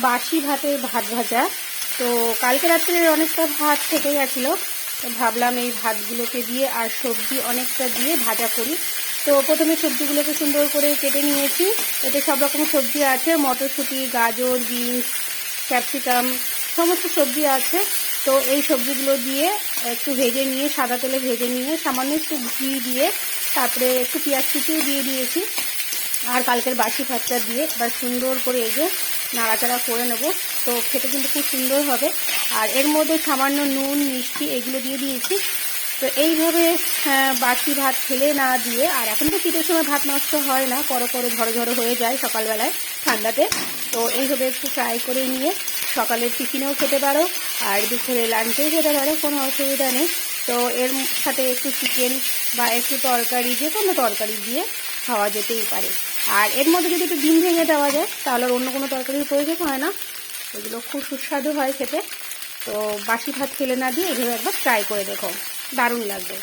বাসি ভাতের ভাত ভাজা। তো কালকে রাত্রে অনেকটা ভাত থেকে গেছিলো, তো ভাবলাম এই ভাতগুলোকে দিয়ে আর সবজি অনেকটা দিয়ে ভাজা করি। তো প্রথমে সবজিগুলোকে সুন্দর করে কেটে নিয়েছি। এতে সব রকম সবজি আছে, মটরশুঁটি, গাজর, বিনস, ক্যাপসিকাম, সমস্ত সবজি আছে। তো এই সবজিগুলো দিয়ে একটু ভেজে নিয়ে, সাদা তেলে ভেজে নিয়ে, সামান্য একটু ঘি দিয়ে, তারপরে একটু পেঁয়াজ কুচিও দিয়ে দিয়েছি। আর কালকের বাসি ভাতটা দিয়ে এবার সুন্দর করে এই যে নাড়াচাড়া করে নেব। তো খেতে কিন্তু খুব সুন্দর হবে। আর এর মধ্যে সামান্য নুন, মিষ্টি এগুলো দিয়ে দিয়েছি। তো এইভাবে বাসি ভাত ফেলে না দিয়ে, আর এখন তো শীতের সময় ভাত নষ্ট হয় না, করো ঝড়ো ঝড়ো হয়ে যায় সকালবেলায় ঠান্ডাতে। তো এইভাবে একটু ফ্রাই করে নিয়ে সকালের টিফিনেও খেতে পারো, আর দুপুরে লাঞ্চেও খেতে পারো, কোনো অসুবিধা নেই। তো এর সাথে একটু চিকেন বা একটু তরকারি, যে কোনো তরকারি দিয়ে খাওয়া যেতেই পারে। আর এর মধ্যে যদি একটু ডিম ভেঙে দেওয়া যায় তাহলে অন্য কোনো তরকারির প্রয়োজন হয় না। এগুলো খুব সুস্বাদু হয় খেতে। তো বাসি ভাত ফেলে না দিয়ে এভাবে একবার ট্রাই করে দেখো, দারুণ লাগবে।